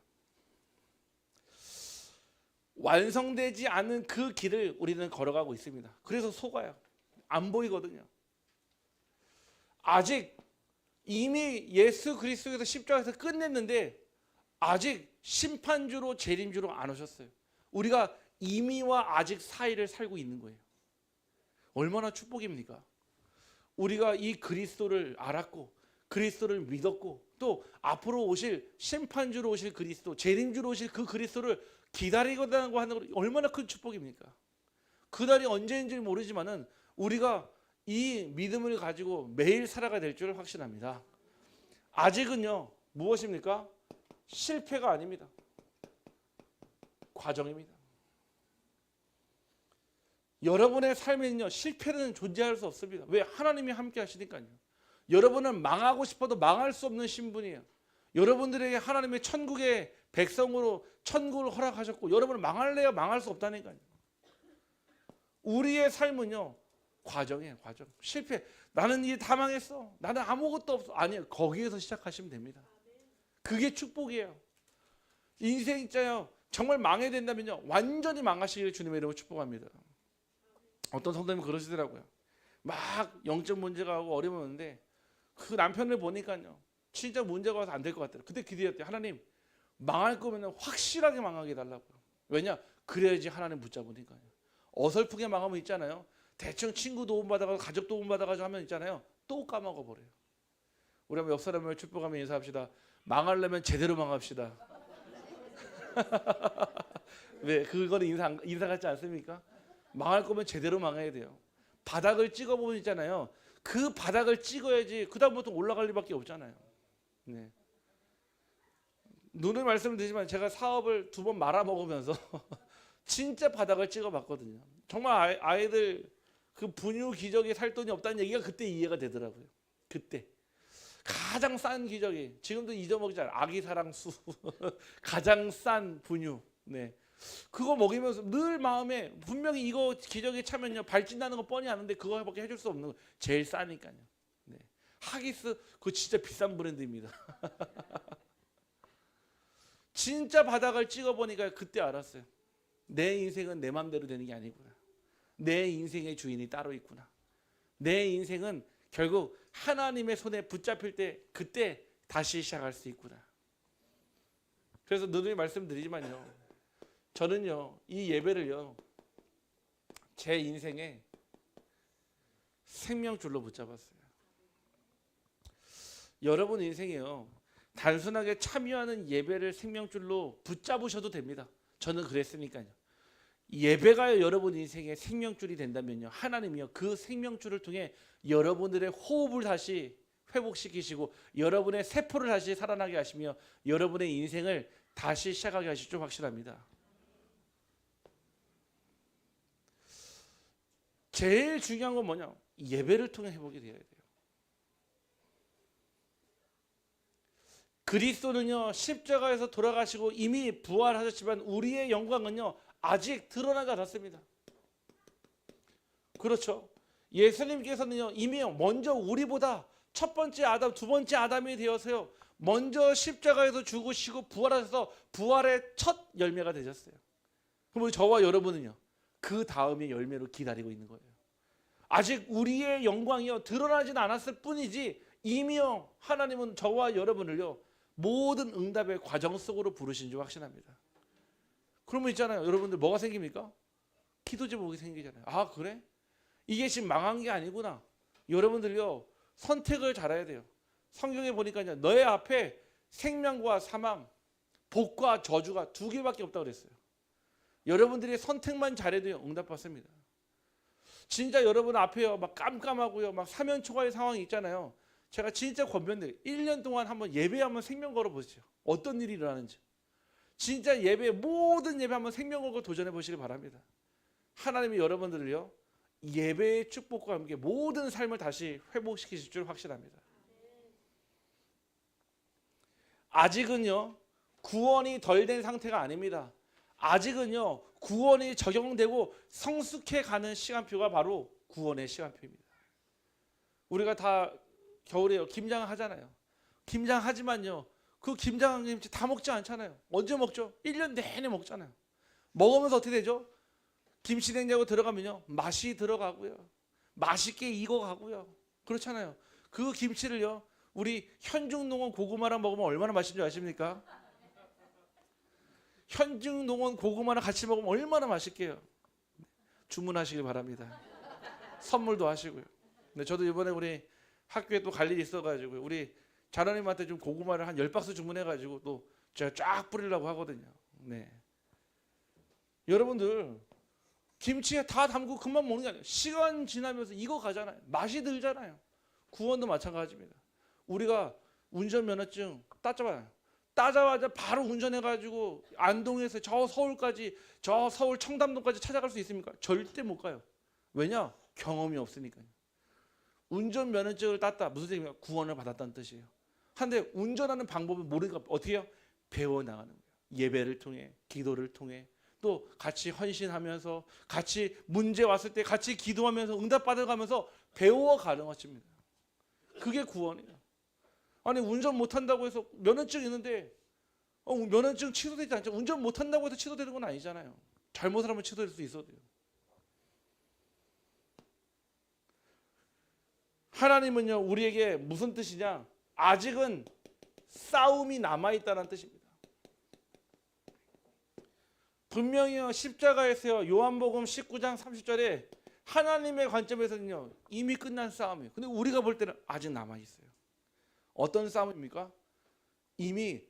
완성되지 않은 그 길을 우리는 걸어가고 있습니다. 그래서 속아요. 안 보이거든요. 아직 이미 예수 그리스도께서 십자가에서 끝냈는데 아직 심판주로 재림주로 안 오셨어요. 우리가 이미와 아직 사이를 살고 있는 거예요. 얼마나 축복입니까? 우리가 이 그리스도를 알았고 그리스도를 믿었고 또 앞으로 오실 심판주로 오실 그리스도, 재림주로 오실 그 그리스도를 기다리고 하는 거 얼마나 큰 축복입니까? 그 날이 언제인지 모르지만은 우리가 이 믿음을 가지고 매일 살아가야 될 줄 확신합니다. 아직은요, 무엇입니까? 실패가 아닙니다. 과정입니다. 여러분의 삶에는요, 실패는 존재할 수 없습니다. 왜? 하나님이 함께 하시니까요. 여러분은 망하고 싶어도 망할 수 없는 신분이에요. 여러분들에게 하나님의 천국의 백성으로 천국을 허락하셨고 여러분은 망할래야 망할 수 없다니까요. 우리의 삶은요, 과정이에요. 과정. 실패. 나는 이제 다 망했어. 나는 아무것도 없어. 아니요. 거기에서 시작하시면 됩니다. 그게 축복이에요. 인생 있잖아요. 정말 망해야 된다면요, 완전히 망하시기를 주님의 이름으로 축복합니다. 어떤 성도님은 그러시더라고요. 막 영적 문제가 하고 어려웠는데 그 남편을 보니까요, 진짜 문제가 와서 안 될 것 같더라고요. 그때 기도했대요. 하나님, 망할 거면 확실하게 망하게 해달라고요. 왜냐? 그래야지 하나님 붙잡으니까요. 어설프게 망하면 있잖아요, 대충 친구 도움 받아가지고 가족 도움 받아가지고 하면 있잖아요, 또 까먹어 버려요. 우리 한번 옆 사람을 축복하며 인사합시다. 망하려면 제대로 망합시다. 왜? 그거는 인사 같지 않습니까? 망할 거면 제대로 망해야 돼요. 바닥을 찍어보면 있잖아요, 그 바닥을 찍어야지 그 다음부터 올라갈 일밖에 없잖아요. 네. 눈을 말씀드리지만 제가 사업을 2번 말아먹으면서 진짜 바닥을 찍어봤거든요. 정말 아이들 그 분유 기저귀 살 돈이 없다는 얘기가 그때 이해가 되더라고요. 그때 가장 싼 기저귀, 지금도 잊어먹잖아요. 아기 사랑수 가장 싼 분유. 네. 그거 먹이면서 늘 마음에 분명히 이거 기저귀 차면요, 발진나는 거 뻔히 아는데 그거밖에 해줄 수 없는 거. 제일 싸니까요. 네. 하기스 그거 진짜 비싼 브랜드입니다. 진짜 바닥을 찍어보니까 그때 알았어요. 내 인생은 내 맘대로 되는 게 아니구나. 내 인생의 주인이 따로 있구나. 내 인생은 결국 하나님의 손에 붙잡힐 때 그때 다시 시작할 수 있구나. 그래서 늘 말씀드리지만요, 저는요, 이 예배를요, 제 인생의 생명줄로 붙잡았어요. 여러분 인생이요, 단순하게 참여하는 예배를 생명줄로 붙잡으셔도 됩니다. 저는 그랬으니까요. 예배가 여러분 인생의 생명줄이 된다면요, 하나님이요, 그 생명줄을 통해 여러분들의 호흡을 다시 회복시키시고 여러분의 세포를 다시 살아나게 하시며 여러분의 인생을 다시 시작하게 하실 줄 확실합니다. 제일 중요한 건 뭐냐? 예배를 통해 회복이 되어야 돼요. 그리스도는요, 십자가에서 돌아가시고 이미 부활하셨지만 우리의 영광은요, 아직 드러나지 않았습니다. 그렇죠? 예수님께서는요, 이미 먼저 우리보다 첫 번째 아담, 두 번째 아담이 되어서요. 먼저 십자가에서 죽으시고 부활하셔서 부활의 첫 열매가 되셨어요. 그럼 저와 여러분은요. 그 다음의 열매로 기다리고 있는 거예요. 아직 우리의 영광이요 드러나진 않았을 뿐이지 이미요 하나님은 저와 여러분을요 모든 응답의 과정 속으로 부르신 줄 확신합니다. 그러면 있잖아요. 여러분들 뭐가 생깁니까? 기도 제목이 생기잖아요. 아 그래? 이게 지금 망한 게 아니구나. 여러분들요 선택을 잘해야 돼요. 성경에 보니까요 너의 앞에 생명과 사망, 복과 저주가 두 개밖에 없다고 그랬어요. 여러분들이 선택만 잘해도요 응답받습니다. 진짜 여러분 앞에요 막 깜깜하고요 막 사면초가의 상황이 있잖아요. 제가 진짜 권면드려요. 1년 동안 한번 예배 한번 생명 걸어 보시죠. 어떤 일이 일어나는지. 진짜 예배 모든 예배 한번 생명 걸고 도전해 보시길 바랍니다. 하나님이 여러분들을요 예배의 축복과 함께 모든 삶을 다시 회복시키실 줄 확신합니다. 아직은요 구원이 덜 된 상태가 아닙니다. 아직은요 구원이 적용되고 성숙해 가는 시간표가 바로 구원의 시간표입니다. 우리가 다 겨울에요 김장 하잖아요. 김장 하지만요 그 김장한 김치 다 먹지 않잖아요. 언제 먹죠? 1년 내내 먹잖아요. 먹으면서 어떻게 되죠? 김치 냉장고 들어가면요 맛이 들어가고요 맛있게 익어가고요 그렇잖아요. 그 김치를요 우리 현중농원 고구마랑 먹으면 얼마나 맛있는 줄 아십니까? 현중농원 고구마랑 같이 먹으면 얼마나 맛있게요. 주문하시길 바랍니다. 선물도 하시고요. 근데 저도 이번에 우리 학교에 또 갈 일이 있어가지고 우리 자녀님한테 좀 고구마를 한 10박스 주문해가지고 또 제가 쫙 뿌리려고 하거든요. 네. 여러분들 김치에 다 담고 금방 먹는 게 아니에요. 시간 지나면서 익어가잖아요. 맛이 들잖아요. 구원도 마찬가지입니다. 우리가 운전면허증 따잖아요. 따자마자 바로 운전해가지고 안동에서 저 서울까지 저 서울 청담동까지 찾아갈 수 있습니까? 절대 못 가요. 왜냐? 경험이 없으니까요. 운전면허증을 땄다. 무슨 뜻입니까? 구원을 받았다는 뜻이에요. 한데 운전하는 방법을 모르니까 어떻게 해요? 배워나가는 거예요. 예배를 통해 기도를 통해 또 같이 헌신하면서 같이 문제 왔을 때 같이 기도하면서 응답받아가면서 배워가는 것입니다. 그게 구원이에요. 아니 운전 못한다고 해서 면허증 있는데 면허증 취소되지 않죠. 운전 못한다고 해서 취소되는 건 아니잖아요. 잘못을 하면 취소될 수 있어도 돼요. 하나님은요 우리에게 무슨 뜻이냐? 아직은 싸움이 남아있다는 뜻입니다. 분명히요 십자가에서요 요한복음 19장 30절에 하나님의 관점에서는요 이미 끝난 싸움이에요. 근데 우리가 볼 때는 아직 남아있어요. 어떤 싸움입니까? 이미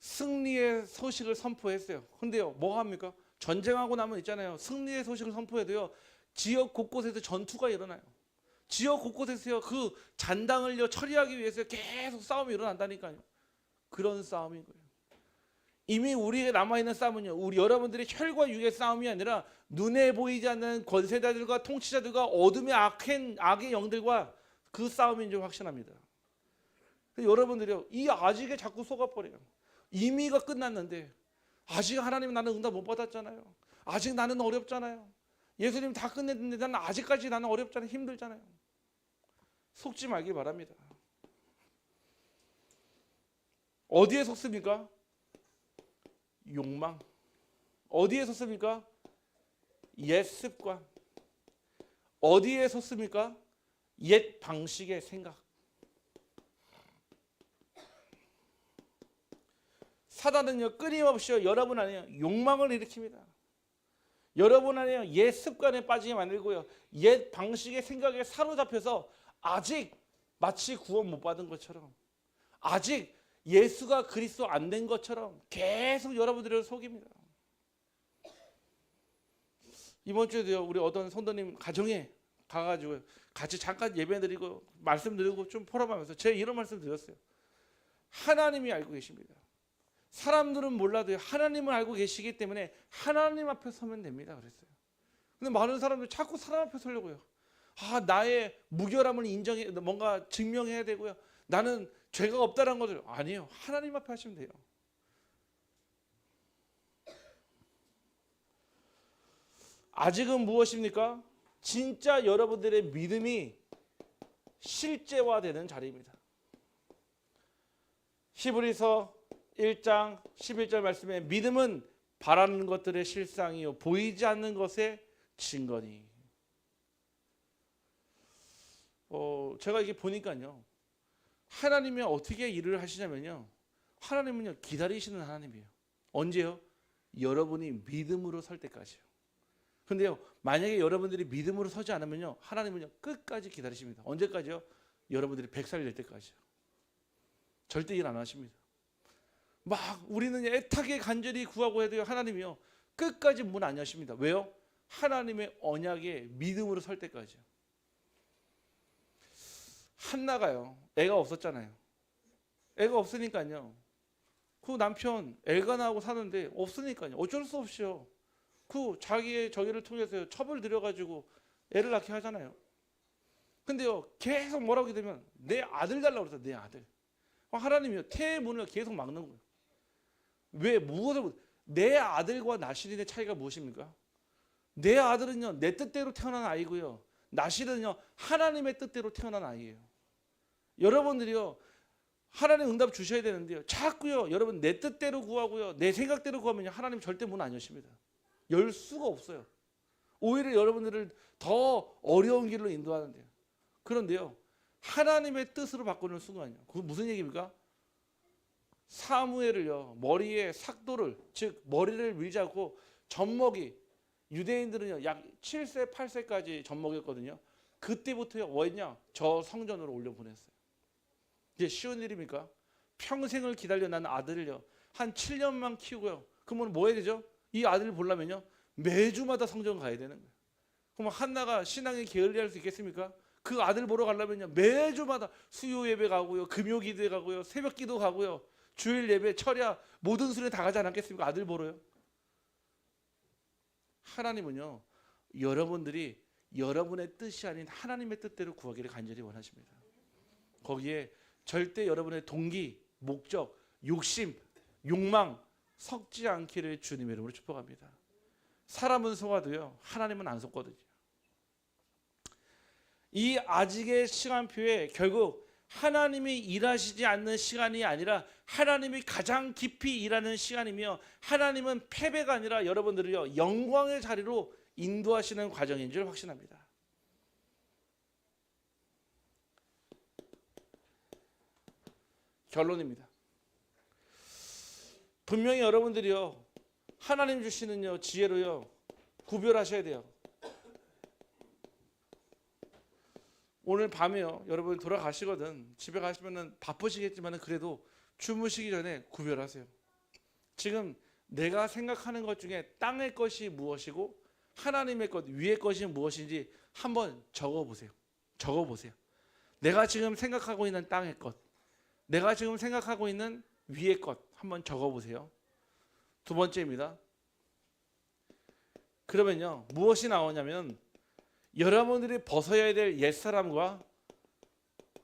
승리의 소식을 선포했어요. 근데요 뭐 합니까? 전쟁하고 나면 있잖아요. 승리의 소식을 선포해도요 지역 곳곳에서 전투가 일어나요. 지역 곳곳에서요 그 잔당을요 처리하기 위해서 계속 싸움이 일어난다니까요. 그런 싸움인 거예요. 이미 우리에게 남아있는 싸움은요 우리 여러분들의 혈과 육의 싸움이 아니라 눈에 보이지 않는 권세자들과 통치자들과 어둠의 악의 영들과 그 싸움인 줄 확신합니다. 여러분들이요 이 아직에 자꾸 속아버려요. 이미가 끝났는데 아직 하나님 나는 응답 못 받았잖아요. 아직 나는 어렵잖아요. 예수님 다 끝냈는데 나는 아직까지 나는 어렵잖아요. 힘들잖아요. 속지 말기 바랍니다. 어디에 속습니까? 욕망. 어디에 섰습니까? 옛 습관. 어디에 섰습니까? 옛 방식의 생각. 사단은요 끊임없이 여러분 안에 욕망을 일으킵니다. 여러분 안에 옛 습관에 빠지게 만들고요 옛 방식의 생각에 사로잡혀서 아직 마치 구원 못 받은 것처럼 아직 예수가 그리스도 안 된 것처럼 계속 여러분들을 속입니다. 이번 주에도요 우리 어떤 성도님 가정에 가가지고 같이 잠깐 예배드리고 말씀드리고 좀 포럼하면서 제가 이런 말씀 드렸어요. 하나님이 알고 계십니다. 사람들은 몰라도 하나님은 알고 계시기 때문에 하나님 앞에 서면 됩니다 그랬어요. 근데 많은 사람들이 자꾸 사람 앞에 서려고요. 나의 무결함을 인정해 뭔가 증명해야 되고요. 나는 죄가 없다는 것을 아니에요. 하나님 앞에 하시면 돼요. 아직은 무엇입니까? 진짜 여러분들의 믿음이 실제화되는 자리입니다. 히브리서 1장 11절 말씀에 믿음은 바라는 것들의 실상이요 보이지 않는 것의 증거니. 제가 이게 보니까요. 하나님이 어떻게 일을 하시냐면요. 하나님은요 기다리시는 하나님이에요. 언제요? 여러분이 믿음으로 설 때까지요. 근데요 만약에 여러분들이 믿음으로 서지 않으면요 하나님은요 끝까지 기다리십니다. 언제까지요? 여러분들이 100살 될 때까지요. 절대 일 안 하십니다. 막 우리는 애타게 간절히 구하고 해도요 하나님이요 끝까지 문 안 여십니다. 왜요? 하나님의 언약에 믿음으로 설 때까지요. 한나가요 애가 없었잖아요. 애가 없으니까요 그 남편 애가 나고 사는데 없으니까요 어쩔 수 없이요 그 자기의 저기를 통해서 첩을 들여가지고 애를 낳게 하잖아요. 근데요 계속 뭐라고 하게 되면 내 아들 달라고 그랬어요. 내 아들. 하나님이요 태의 문을 계속 막는 거예요. 왜? 무엇을? 내 아들과 나실인의 차이가 무엇입니까? 내 아들은요 내 뜻대로 태어난 아이고요 나실은요 하나님의 뜻대로 태어난 아이예요. 여러분들이요 하나님 응답 주셔야 되는데요 자꾸요 여러분 내 뜻대로 구하고요 내 생각대로 구하면 하나님 절대 문 안 여십니다. 열 수가 없어요. 오히려 여러분들을 더 어려운 길로 인도하는데요. 그런데요 하나님의 뜻으로 바꾸는 순간이요 그건 무슨 얘기입니까? 사무엘을요 머리에 삭도를 즉 머리를 밀지 않고 젖먹이 유대인들은요 약 7세 8세까지 젖먹였거든요. 그때부터요 뭐했냐 저 성전으로 올려보냈어요. 이게 쉬운 일입니까? 평생을 기다려 난 아들을요 한 7년만 키우고요 그러면 뭐 해야 되죠? 이 아들을 보려면요 매주마다 성전 가야 되는 거예요. 그럼 한나가 신앙에 게을리할 수 있겠습니까? 그 아들 보러 가려면요 매주마다 수요 예배 가고요 금요 기도회 가고요 새벽 기도 가고요 주일 예배 철야 모든 수련회 다 가지 않았겠습니까? 아들 보러요. 하나님은요 여러분들이 여러분의 뜻이 아닌 하나님의 뜻대로 구하기를 간절히 원하십니다. 거기에 절대 여러분의 동기, 목적, 욕심, 욕망 섞지 않기를 주님의 이름으로 축복합니다. 사람은 속아도요 하나님은 안 속거든요. 이 아직의 시간표에 결국 하나님이 일하시지 않는 시간이 아니라 하나님이 가장 깊이 일하는 시간이며 하나님은 패배가 아니라 여러분들을요 영광의 자리로 인도하시는 과정인 줄 확신합니다. 결론입니다. 분명히 여러분들이요 하나님 주시는요 지혜로요 구별하셔야 돼요. 오늘 밤에요 여러분 돌아가시거든 집에 가시면은 바쁘시겠지만 그래도 주무시기 전에 구별하세요. 지금 내가 생각하는 것 중에 땅의 것이 무엇이고 하나님의 것 위의 것이 무엇인지 한번 적어보세요. 적어보세요. 내가 지금 생각하고 있는 땅의 것 내가 지금 생각하고 있는 위의 것 한번 적어보세요. 두 번째입니다. 그러면요 무엇이 나오냐면 여러분들이 벗어야 될 옛사람과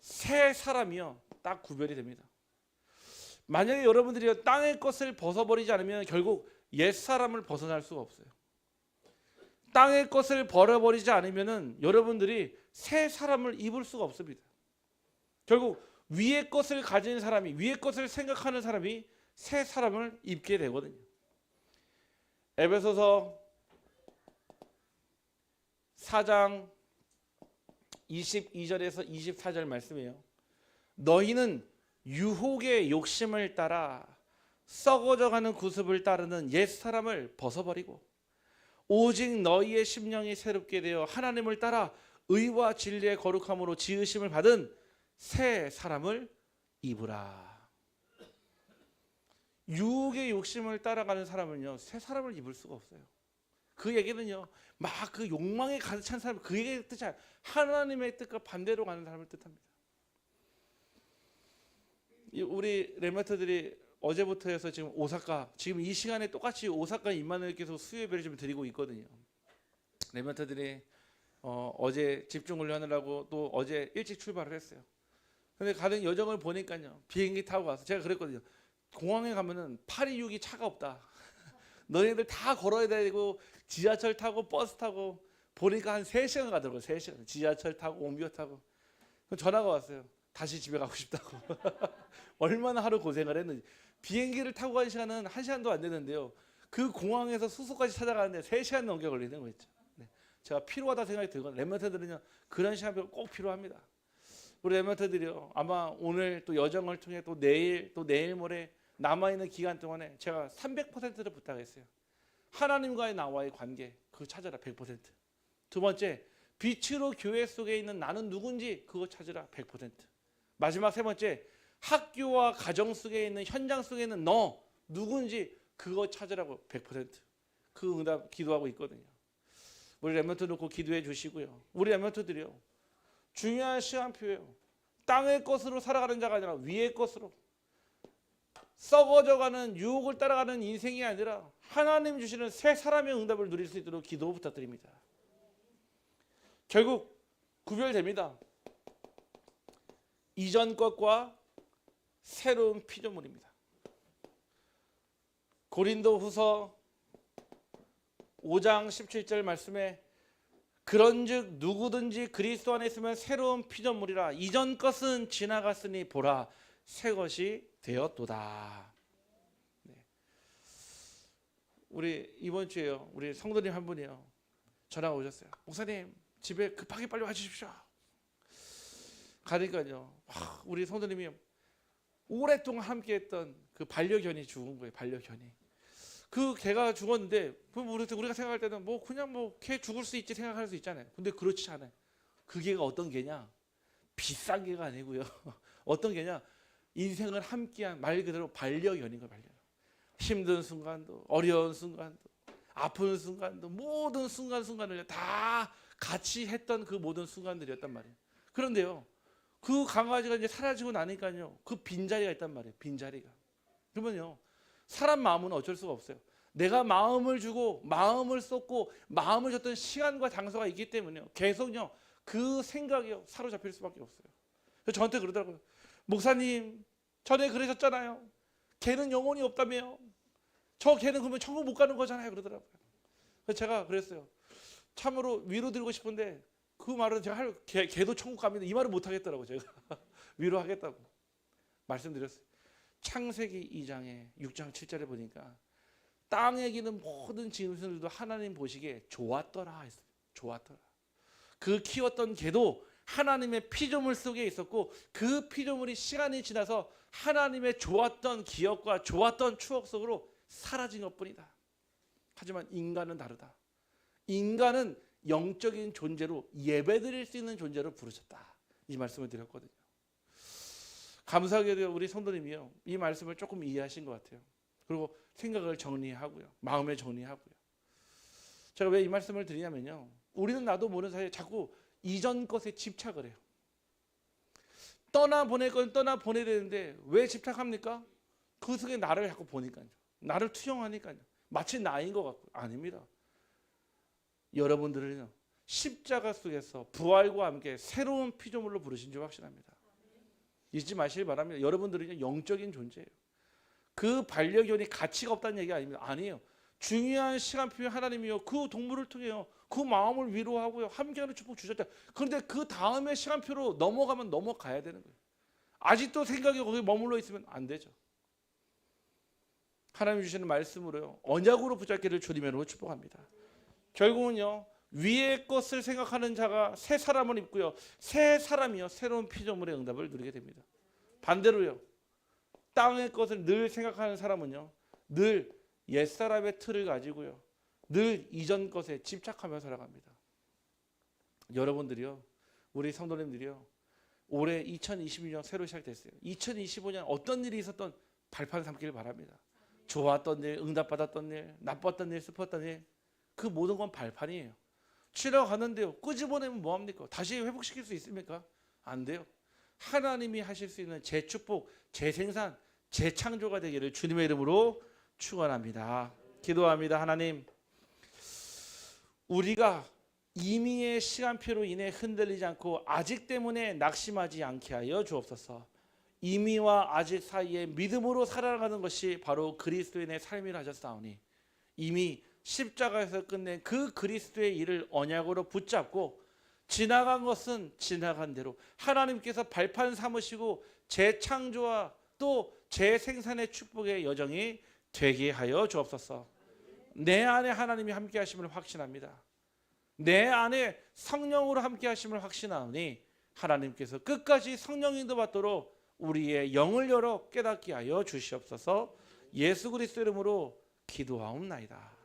새 사람이요 딱 구별이 됩니다. 만약에 여러분들이 땅의 것을 벗어버리지 않으면 결국 옛사람을 벗어날 수가 없어요. 땅의 것을 버려버리지 않으면 여러분들이 새 사람을 입을 수가 없습니다. 결국 위의 것을 가진 사람이 위의 것을 생각하는 사람이 새 사람을 입게 되거든요. 에베소서 4장 22절에서 24절 말씀이에요. 너희는 유혹의 욕심을 따라 썩어져가는 구습을 따르는 옛사람을 벗어버리고 오직 너희의 심령이 새롭게 되어 하나님을 따라 의와 진리의 거룩함으로 지으심을 받은 새 사람을 입으라. 유혹의 욕심을 따라가는 사람은요 새 사람을 입을 수가 없어요. 그 얘기는요 막 그 욕망에 가득 찬 사람 그 얘기의 뜻이 아니라 하나님의 뜻과 반대로 가는 사람을 뜻합니다. 우리 레마터들이 어제부터 해서 지금 오사카 지금 이 시간에 똑같이 오사카 임마누엘께서 수요예배를 좀 드리고 있거든요. 레마터들이 어제 집중 훈련하느라고 또 어제 일찍 출발을 했어요. 근데 가는 여정을 보니까요 비행기 타고 가서 제가 그랬거든요. 공항에 가면은 826이 차가 없다. 너희들 다 걸어야 되고 지하철 타고 버스 타고 보니까 한 3시간 가더라고요. 3시간 지하철 타고 옮겨 타고 전화가 왔어요. 다시 집에 가고 싶다고. 얼마나 하루 고생을 했는지. 비행기를 타고 간 시간은 1시간도 안 되는데요. 그 공항에서 숙소까지 찾아가는데 3시간 넘게 걸리는 거 있죠. 네. 제가 필요하다 생각이 들거든요. 랩런트들은요 그런 시간이 꼭 필요합니다. 우리 랩런트들이요 아마 오늘 또 여정을 통해 또 내일 모레 남아있는 기간 동안에 제가 300%를 부탁했어요. 하나님과의 나와의 관계 그거 찾아라 100%. 두 번째 빛으로 교회 속에 있는 나는 누군지 그거 찾으라 100%. 마지막 세 번째 학교와 가정 속에 있는 현장 속에 있는 너 누군지 그거 찾으라고 100%. 그 응답 기도하고 있거든요. 우리 랩런트 놓고 기도해 주시고요. 우리 랩런트들이요 중요한 시간표예요. 땅의 것으로 살아가는 자가 아니라 위의 것으로 썩어져가는 유혹을 따라가는 인생이 아니라 하나님 주시는 새 사람의 응답을 누릴 수 있도록 기도 부탁드립니다. 결국 구별됩니다. 이전 것과 새로운 피조물입니다. 고린도후서 5장 17절 말씀에 그런즉 누구든지 그리스도 안에 있으면 새로운 피조물이라 이전 것은 지나갔으니 보라 새 것이 되었도다. 네. 우리 이번 주에요. 우리 성도님 한 분이요. 전화가 오셨어요. 목사님 집에 급하게 빨리 와주십시오. 가니까요. 우리 성도님이 오랫동안 함께했던 그 반려견이 죽은 거예요. 반려견이. 그 개가 죽었는데 우리가 생각할 때는 뭐 그냥 뭐 개 죽을 수 있지 생각할 수 있잖아요. 근데 그렇지 않아요. 그 개가 어떤 개냐? 비싼 개가 아니고요. 어떤 개냐? 인생을 함께한 말 그대로 반려견인 거예요. 반려견. 힘든 순간도 어려운 순간도 아픈 순간도 모든 순간순간을 다 같이 했던 그 모든 순간들이었단 말이에요. 그런데요. 그 강아지가 이제 사라지고 나니까요. 그 빈자리가 있단 말이에요. 빈자리가. 그러면요. 사람 마음은 어쩔 수가 없어요. 내가 마음을 주고 마음을 쏟고 마음을 줬던 시간과 장소가 있기 때문에요. 계속요. 그 생각이요. 사로잡힐 수밖에 없어요. 그래서 저한테 그러더라고요. 목사님 전에 그러셨잖아요. 걔는 영혼이 없다며요. 저 걔는 그러면 천국 못 가는 거잖아요. 그러더라고요. 그래서 제가 그랬어요. 참으로 위로드리고 싶은데 그 말은 제가 걔도 천국 갑니다. 이 말을 못 하겠더라고요. 제가 위로하겠다고 말씀드렸어요. 창세기 2장에 6장 7절에 보니까 땅에 기는 모든 짐승들도 하나님 보시기에 좋았더라 했어요. 좋았더라. 그 키웠던 개도 하나님의 피조물 속에 있었고 그 피조물이 시간이 지나서 하나님의 좋았던 기억과 좋았던 추억 속으로 사라진 것뿐이다. 하지만 인간은 다르다. 인간은 영적인 존재로 예배드릴 수 있는 존재로 부르셨다. 이 말씀을 드렸거든요. 감사하게도 우리 성도님이요. 이 말씀을 조금 이해하신 것 같아요. 그리고 생각을 정리하고요. 마음을 정리하고요. 제가 왜 이 말씀을 드리냐면요. 우리는 나도 모르는 사이에 자꾸 이전 것에 집착을 해요. 떠나보낼 건 떠나보내야 되는데 왜 집착합니까? 그 속에 나를 자꾸 보니까요. 나를 투영하니까요. 마치 나인 것 같고 아닙니다. 여러분들은요. 십자가 속에서 부활과 함께 새로운 피조물로 부르신 줄 확신합니다. 잊지 마시길 바랍니다. 여러분들은 영적인 존재예요. 그 반려견이 가치가 없다는 얘기 아닙니다. 아니에요. 중요한 시간표에 하나님이요. 그 동물을 통해요. 그 마음을 위로하고요. 함께하는 축복 주셨다. 그런데 그 다음에 시간표로 넘어가면 넘어가야 되는 거예요. 아직도 생각이 거기 머물러 있으면 안 되죠. 하나님 주시는 말씀으로요. 언약으로 붙잡기를 주님으로 축복합니다. 결국은요. 위의 것을 생각하는 자가 새 사람을 입고요. 새 사람이요. 새로운 피조물의 응답을 누리게 됩니다. 반대로요. 땅의 것을 늘 생각하는 사람은요. 늘 옛사람의 틀을 가지고요. 늘 이전 것에 집착하며 살아갑니다. 여러분들이요. 우리 성도님들이요. 올해 2022년 새로 시작됐어요. 2025년 어떤 일이 있었던 발판 삼기를 바랍니다. 좋았던 일, 응답받았던 일, 나빴던 일, 슬펐던 일. 그 모든 건 발판이에요. 치러 가는데요. 끄집어내면 뭐합니까? 다시 회복시킬 수 있습니까? 안 돼요. 하나님이 하실 수 있는 재축복, 재생산, 재창조가 되기를 주님의 이름으로 축원합니다. 기도합니다. 하나님, 우리가 임의의 시간표로 인해 흔들리지 않고 아직 때문에 낙심하지 않게 하여 주옵소서. 임의와 아직 사이에 믿음으로 살아가는 것이 바로 그리스도인의 삶이라 하셨사오니 이미 십자가에서 끝낸 그 그리스도의 일을 언약으로 붙잡고 지나간 것은 지나간 대로 하나님께서 발판 삼으시고 재창조와 또 재생산의 축복의 여정이 되게 하여 주옵소서. 내 안에 하나님이 함께 하심을 확신합니다. 내 안에 성령으로 함께 하심을 확신하오니 하나님께서 끝까지 성령 인도받도록 우리의 영을 열어 깨닫게 하여 주시옵소서. 예수 그리스도 이름으로 기도하옵나이다.